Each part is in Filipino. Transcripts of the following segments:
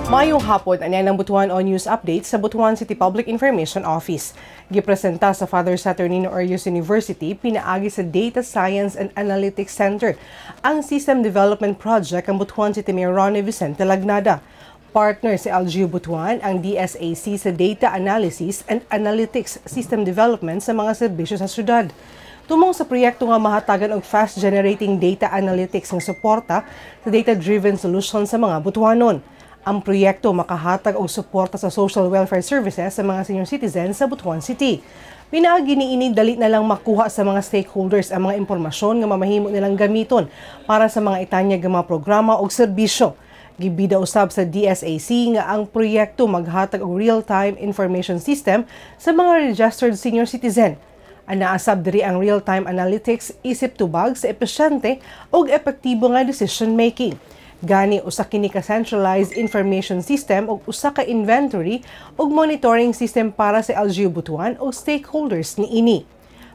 Mayong hapon, anyan ng Butuan o News Update sa Butuan City Public Information Office. Gipresenta sa Father Saturnino Arias University, pinaagi sa Data Science and Analytics Center ang System Development Project ng Butuan City Mayor Ronnie Vicente Lagnada. Partner si LGU Butuan ang DSAC sa Data Analysis and Analytics System Development sa mga serbisyo sa syudad. Tumong sa proyekto nga mahatagan og fast-generating data analytics ng suporta sa data-driven solution sa mga Butuanon. Ang proyekto makahatag og suporta sa social welfare services sa mga senior citizens sa Butuan City. Pinaagi niini dali na lang makuha sa mga stakeholders ang mga impormasyon nga mamahimo nilang gamiton para sa mga itanyag nga mga programa o serbisyo. Gibida usab sa DSAC nga ang proyekto maghatag og real-time information system sa mga registered senior citizen. Anaasab diri ang real-time analytics isip tubag sa epesyente ug epektibo nga decision making. Gani usa kini ka centralized information system ug usa ka inventory ug monitoring system para sa LGU Butuan ug stakeholders niini.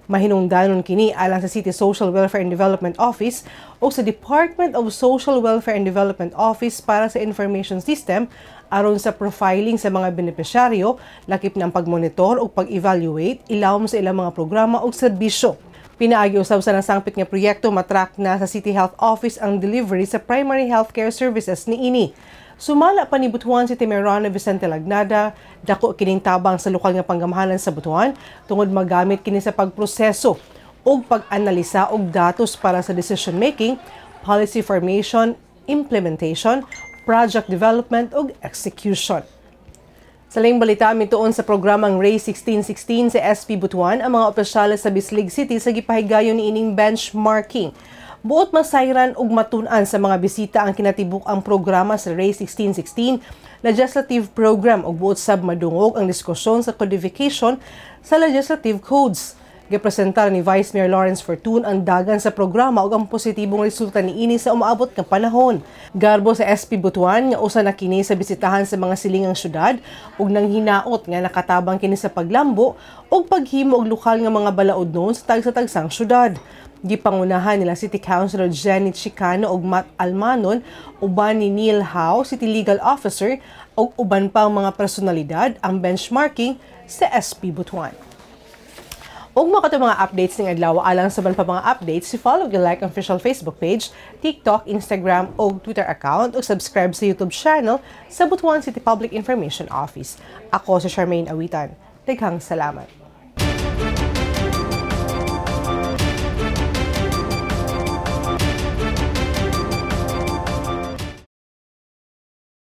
Mahinungdanon kini alang sa City Social Welfare and Development Office o sa Department of Social Welfare and Development Office para sa information system aron sa profiling sa mga benepisyaryo, lakip ng pagmonitor o pag-evaluate ilawom sa ilang mga programa o serbisyo. Pinaagi usab sa nasangpit nga proyekto matrack na sa City Health Office ang delivery sa primary healthcare services niini. Sumala pa ni Butuan City Mayor Ronnie Vicente Lagnada, dako kining tabang sa lokal nga panggamahalan sa Butuan tungod magamit kini sa pagproseso ug pag-analisa og datos para sa decision making, policy formation, implementation, project development ug execution. Sa laing balita, mituon sa programang Ray 1616 sa SP Butuan ang mga opisyales sa Bislig City sa gipahigayon ni ining benchmarking. Buot masayran ug matun-an sa mga bisita ang kinatibuk ang programa sa Ray 1616 legislative program ug buot sab madungog ang diskusyon sa codification sa legislative codes. Gipresentar ni Vice Mayor Lawrence Fortun ang dagan sa programa ug ang positibong resulta niini sa umaabot nga panahon. Garbo sa SP Butuan nga usa na kini sa bisitahan sa mga silingang syudad ug nang hinaot nga nakatabang kini sa paglambo ug paghimo og lokal nga mga balaodnon sa tagsa-tagsang syudad. Gipangunahan nila City Councilor Jenny Chicano ug Matt Almanon, uban ni Neil Howe, City Legal Officer ug uban pang mga personalidad ang benchmarking sa SP Butuan. Ug mo kato mga updates ning adlaw alang sa ban pa mga updates, follow the like official Facebook page, TikTok, Instagram ug Twitter account ug subscribe sa YouTube channel sa Butuan City Public Information Office. Ako si Charmaine Awitan. Daghang salamat.